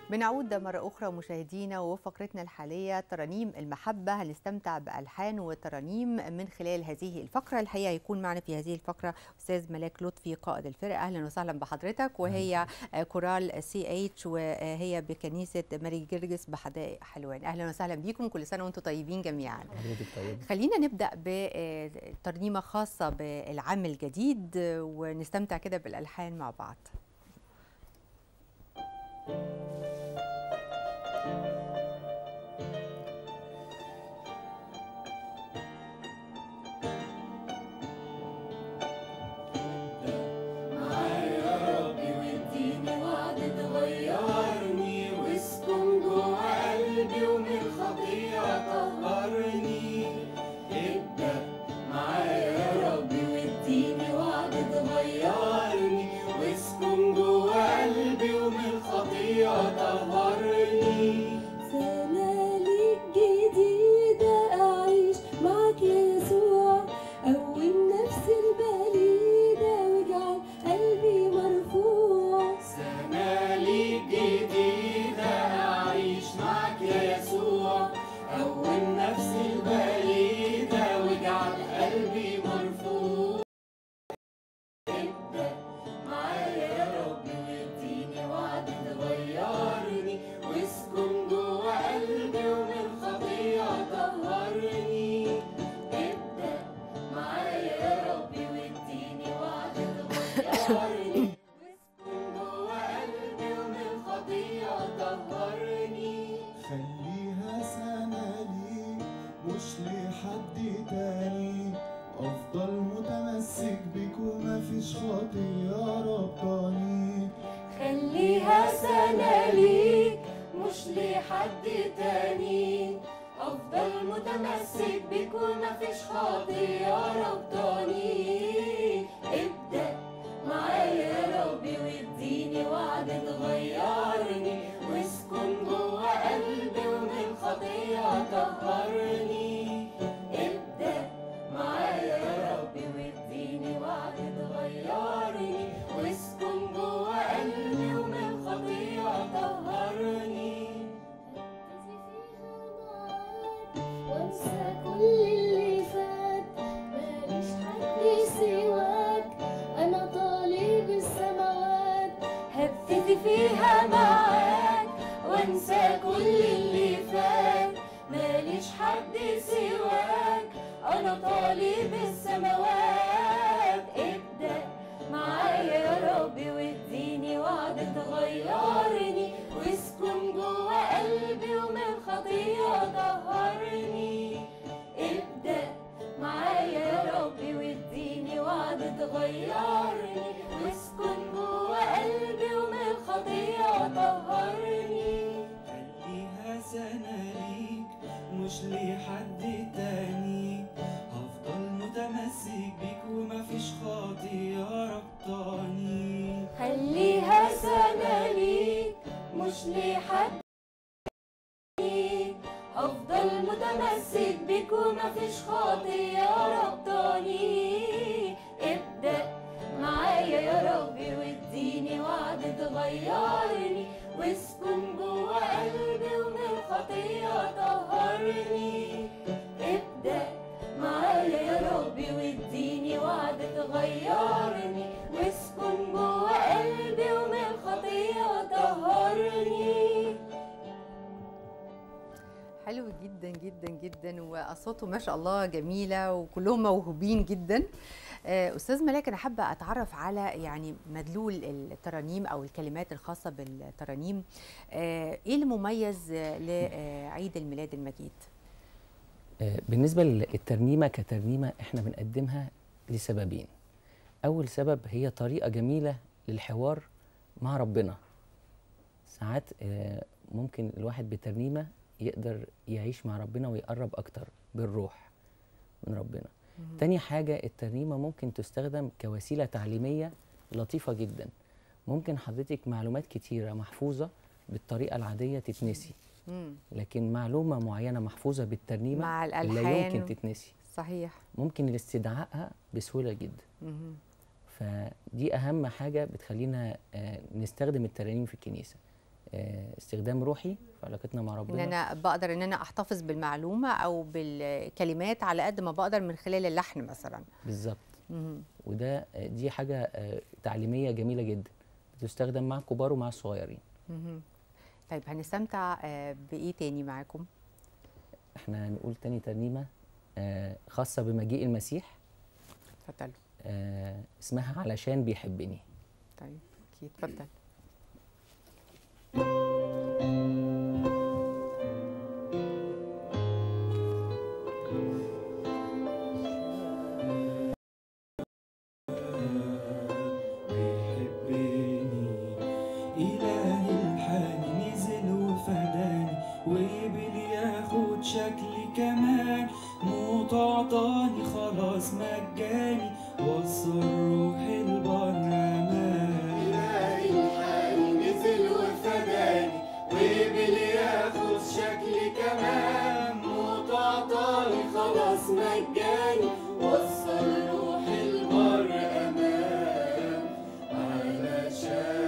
بنعود مرة أخرى مشاهدينا وفقرتنا الحالية ترانيم المحبة. هنستمتع بألحان وترانيم من خلال هذه الفقرة. الحقيقة يكون معنا في هذه الفقرة أستاذ ملاك لطفي قائد الفرقة. أهلا وسهلا بحضرتك. وهي كورال CH وهي بكنيسة ماري جرجس بحدائق حلوان. أهلا وسهلا بكم، كل سنة وأنتم طيبين جميعا. خلينا نبدأ بترنيمة خاصة بالعام الجديد ونستمتع كده بالألحان مع بعض. خليها سنة ليك مش لحد تاني، أفضل متمسك بيك ومفيش خطية ربطاني. خليها سنة ليك مش لحد تاني، أفضل متمسك بيك ومفيش خطية ربطاني. ابدأ معايا يا ربي واديني وعد تغيرني، واسكن جوا قلبي ومن خطية طهرني. ابدأ معايا يا ربي واديني وعد تغيرني، واسكن جوا قلبي ومن خطية طهرني. وانسى كل اللي فات، ماليش حد سواك، انا طالب السماوات. هبتدي فيها معاك وانسى كل اللي فات، ماليش حد سواك، انا طالب السماوات. ابدأ معايا يا ربي واديني وعد تغيرني، واسكن جوا قلبي ومن خطية طهرني. ابدأ معايا يا ربي واديني وعد تغيرني، واسكن جوا قلبي ومن خطية طهرني. خليها سنة ليك مش لحد تاني، هفضل متمسك بيك ومفيش خطية ربطاني. خليها سنة ليك مش لحد تاني، هفضل متمسك بيك ومفيش خطية ربطاني. ابدأ معايا يا ربي واديني وعد تغيرني، واسكن جوا قلبي ومن خطية طهرني. ابدأ معايا يا ربي واديني وعد تغيرني، واسكن جوا قلبي ومن خطية طهرني. حلو جدا جدا جدا، واصواته ما شاء الله جميله وكلهم موهوبين جدا. استاذ ملاك، انا حابه اتعرف على يعني مدلول الترانيم او الكلمات الخاصه بالترانيم. ايه المميز لعيد الميلاد المجيد؟ بالنسبه للترنيمه كترنيمه احنا بنقدمها لسببين. اول سبب هي طريقه جميله للحوار مع ربنا. ساعات ممكن الواحد بترنيمه يقدر يعيش مع ربنا ويقرب اكتر بالروح من ربنا. تاني حاجة، الترنيمة ممكن تستخدم كوسيلة تعليمية لطيفة جدا. ممكن حضرتك معلومات كتيرة محفوظة بالطريقة العادية تتنسي، لكن معلومة معينة محفوظة بالترنيمة مع الألحان لا يمكن تتنسي. صحيح. ممكن استدعائها بسهولة جدا. فدي أهم حاجة بتخلينا نستخدم الترانيم في الكنيسة، استخدام روحي في علاقتنا مع ان ربنا. انا بقدر ان انا احتفظ بالمعلومه او بالكلمات على قد ما بقدر من خلال اللحن مثلا. بالظبط. مهم. وده دي حاجه تعليميه جميله جدا بتستخدم مع الكبار ومع الصغيرين. مهم. طيب هنستمتع بايه تاني معاكم؟ احنا هنقول تاني ترنيمه خاصه بمجيء المسيح. اتفضلوا. اسمها علشان بيحبني. طيب اكيد اتفضل. شكلي كمان موت عطاني خلاص مجاني وصل روحي البر امان. إلهي الحاني نزل وفداني وقبل ياخد شكلي كمان موت عطاني خلاص مجاني وصل روحي البر امان. علشان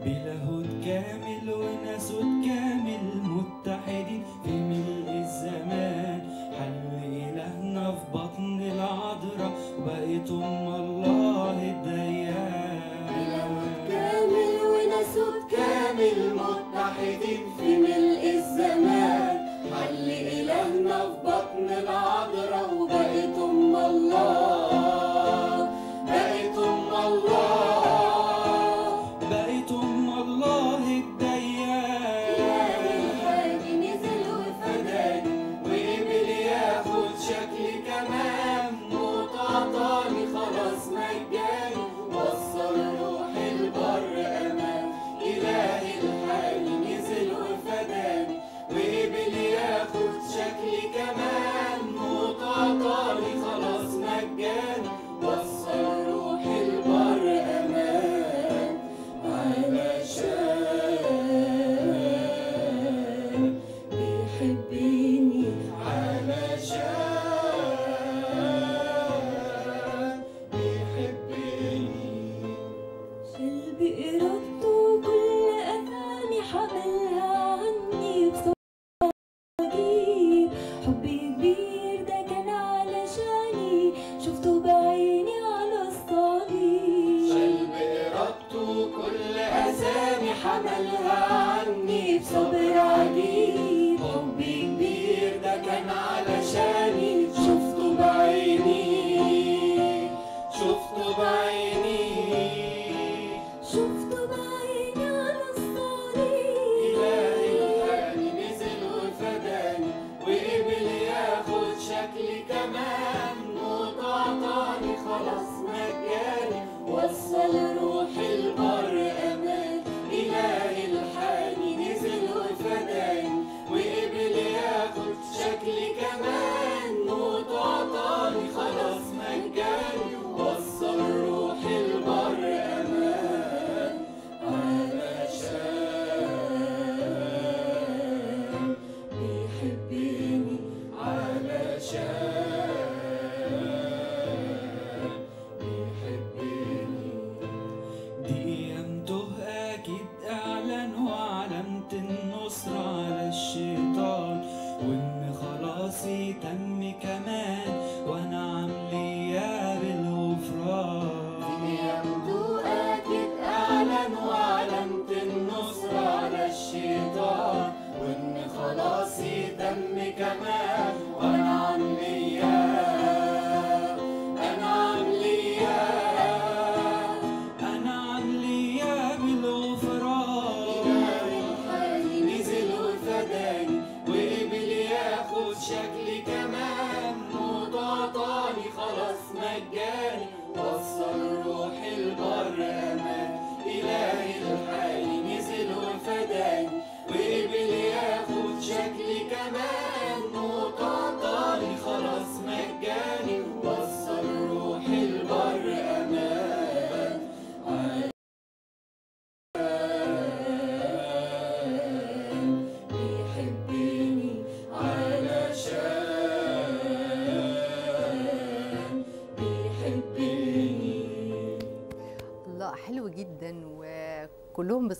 بلاهوت كامل وناسوت كامل متحدين في ملء الزمان حل إلهنا في بطن العذراء وبقيت الله الديان. بلاهوت كامل وناسوت كامل متحدين في ملء الزمان حل إلهنا في بطن العذراء وبقيت الله شكلي كمان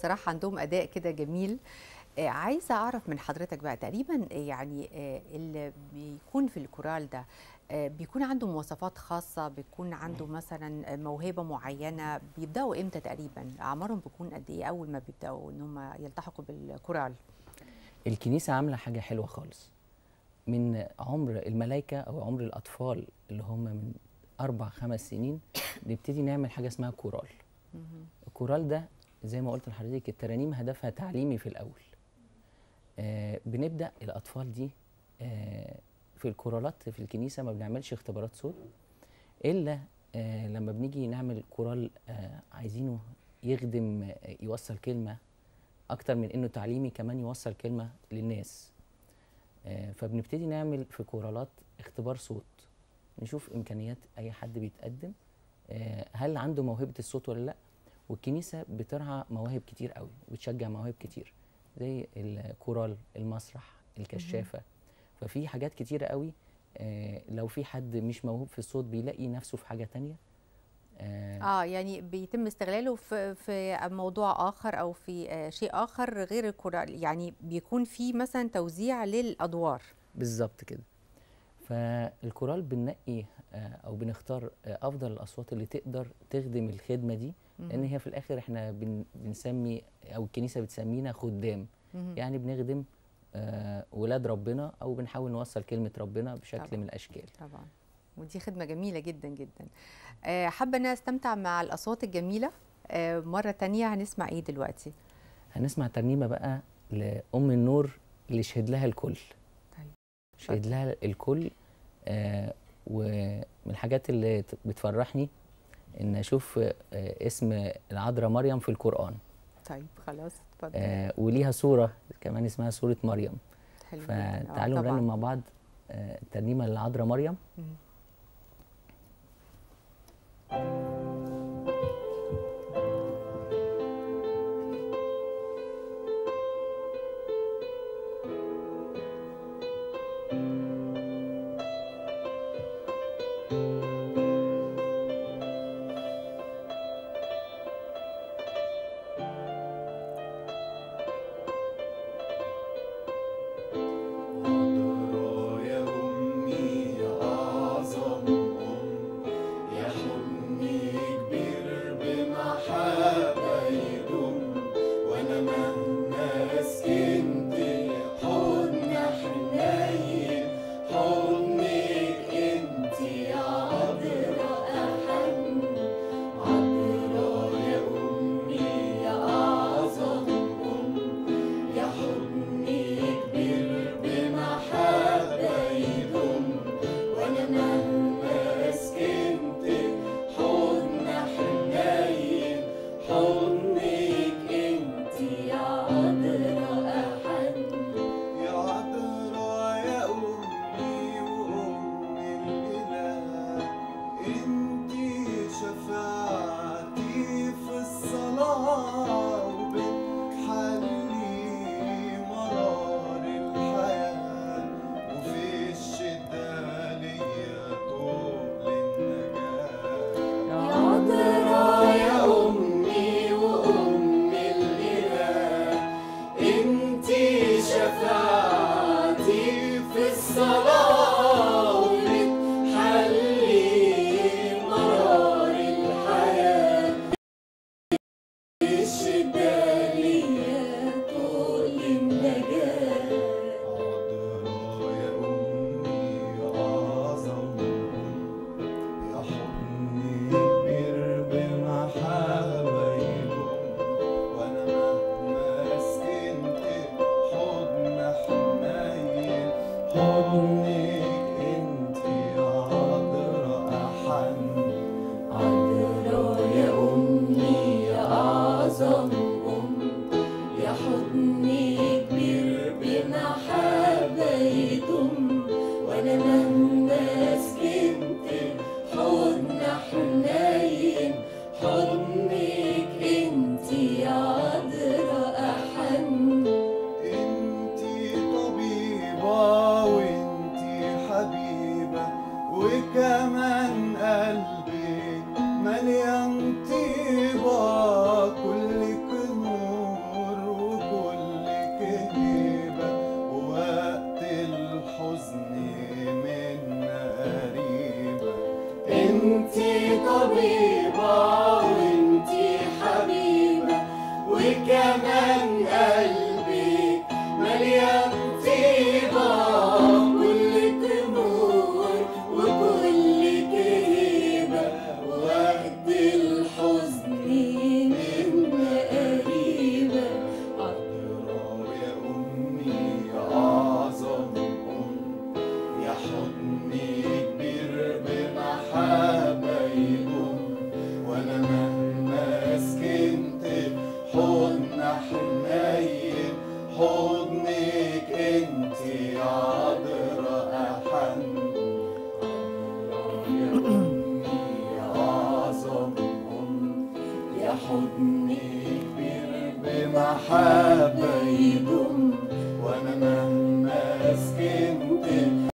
الصراحه عندهم اداء كده جميل. عايزه اعرف من حضرتك بقى تقريبا يعني اللي بيكون في الكورال ده بيكون عنده مواصفات خاصه، بيكون عنده مثلا موهبه معينه، بيبداوا امتى تقريبا؟ اعمارهم بتكون قد ايه اول ما بيبداوا ان هم يلتحقوا بالكورال؟ الكنيسه عامله حاجه حلوه خالص. من عمر الملائكه او عمر الاطفال اللي هم من 4-5 سنين نبتدي نعمل حاجه اسمها كورال. الكورال ده زي ما قلت لحضرتك الترانيم هدفها تعليمي في الاول. بنبدا الاطفال دي في الكورالات في الكنيسه ما بنعملش اختبارات صوت الا لما بنيجي نعمل كورال عايزينه يخدم، يوصل كلمه اكتر من انه تعليمي، كمان يوصل كلمه للناس. فبنبتدي نعمل في كورالات اختبار صوت، نشوف امكانيات اي حد بيتقدم هل عنده موهبه الصوت ولا لا. والكنيسه بترعى مواهب كتير قوي وبتشجع مواهب كتير زي الكورال، المسرح، الكشافه. ففي حاجات كتيره قوي. لو في حد مش موهوب في الصوت بيلاقي نفسه في حاجه تانية. يعني بيتم استغلاله في موضوع اخر او في شيء اخر غير الكورال، يعني بيكون في مثلا توزيع للادوار. بالظبط كده. فالكورال بننقي او بنختار افضل الاصوات اللي تقدر تخدم الخدمه دي، لان هي في الاخر احنا بنسمي او الكنيسه بتسمينا خدام. يعني بنخدم ولاد ربنا او بنحاول نوصل كلمه ربنا بشكل طبعا. من الاشكال. طبعا، ودي خدمه جميله جدا جدا. حابه ان استمتع مع الاصوات الجميله. مره تانية هنسمع ايه دلوقتي؟ هنسمع ترنيمه بقى لام النور اللي شهد لها الكل. طيب شهد لها الكل. ومن الحاجات اللي بتفرحني ان اشوف اسم العذراء مريم في القرآن. طيب خلاص اتفضل. وليها صورة كمان اسمها صورة مريم. حلو فتعالوا نرنم مع بعض ترنيمة للعذراء مريم. انتي طبيبة وانتي حبيبة وكمان قلبي مليان طيبة، كلك نور وكلك هيبة، وقت الحزن منا قريبة. عذرا يا أمي أعظم أم، يا حضني كبير بمحبة يدوم، وأنا مهما سكنت حضن حنين حضنك انتي عذرا أحن. عذرا يا أمي أعظم أم، يا حضني كبير بمحبة يدوم، وأنا مهما سكنت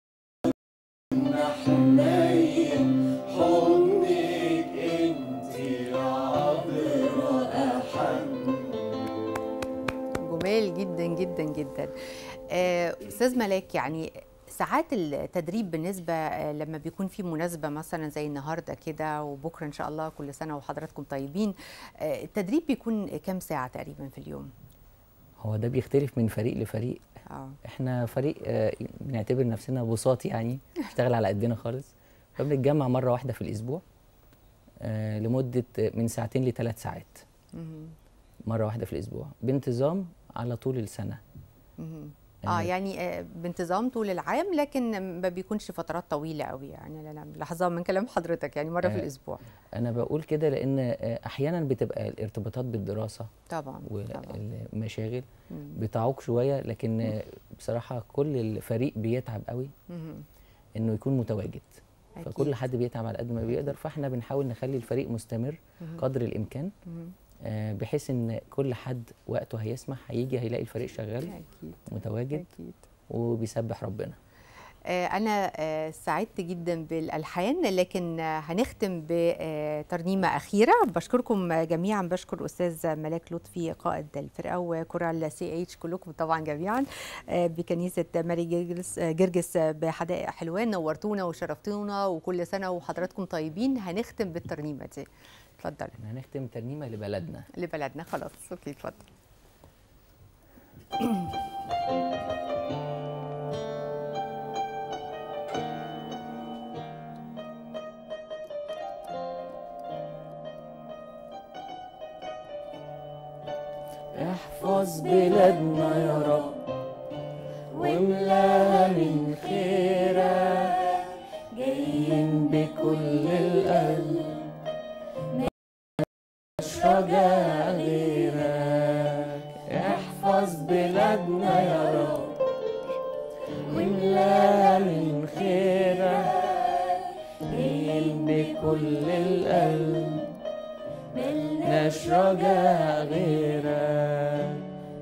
حنين حضنك انتي عذرا أحن. جمال جدا جدا جدا. استاذ ملاك، يعني ساعات التدريب بالنسبه لما بيكون في مناسبه مثلا زي النهارده كده وبكره ان شاء الله، كل سنه وحضراتكم طيبين، التدريب بيكون كام ساعه تقريبا في اليوم؟ هو ده بيختلف من فريق لفريق. احنا فريق بنعتبر نفسنا بساط، يعني نشتغل على قدنا خالص، فبنتجمع مره واحده في الاسبوع لمده من 2 ل3 ساعات. مره واحده في الاسبوع بانتظام على طول السنه. يعني بانتظام طول العام، لكن ما بيكونش فترات طويله قوي، يعني انا ملاحظه من كلام حضرتك يعني مره في الاسبوع. انا بقول كده لان احيانا بتبقى الارتباطات بالدراسه طبعا والمشاغل بتعوق شويه، لكن بصراحه كل الفريق بيتعب قوي انه يكون متواجد. أكيد. فكل حد بيتعب على قد ما بيقدر، فاحنا بنحاول نخلي الفريق مستمر قدر الامكان، بحيث ان كل حد وقته هيسمح هيجي هيلاقي الفريق شغال. أكيد. متواجد. أكيد. وبيسبح ربنا. أنا سعدت جدا بالألحان، لكن هنختم بترنيمة أخيرة. بشكركم جميعا، بشكر أستاذ ملاك لطفي قائد الفرقة وكورال CH كلكم طبعا جميعا بكنيسة ماري جرجس بحدائق حلوان. نورتونا وشرفتونا، وكل سنة وحضراتكم طيبين. هنختم بالترنيمة دي، اتفضل. هنختم ترنيمة لبلدنا. لبلدنا، خلاص اوكي اتفضل. احفظ بلادنا يا رب واملاها من خيرك، جايين بكل القلب مش رجاء غيرك. احفظ بلادنا يا رب واملاها من خيرك، جايين بكل القلب ملناش رجاء غيرك.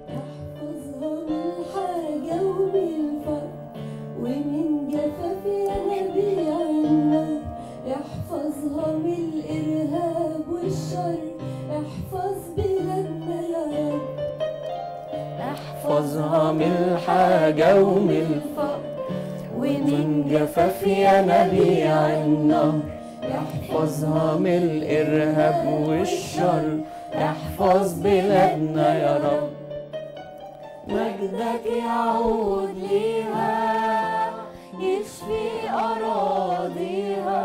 احفظها من الحاجة ومن الفقر ومن جفاف ينابيع النار، احفظها من الإرهاب والشر، احفظ بلادنا يا رب. احفظها من الحاجة ومن الفقر ومن جفاف ينابيع النار، احفظها من الإرهاب والشر، احفظ بلادنا يا رب. مجدك يعود ليها يشفي أراضيها،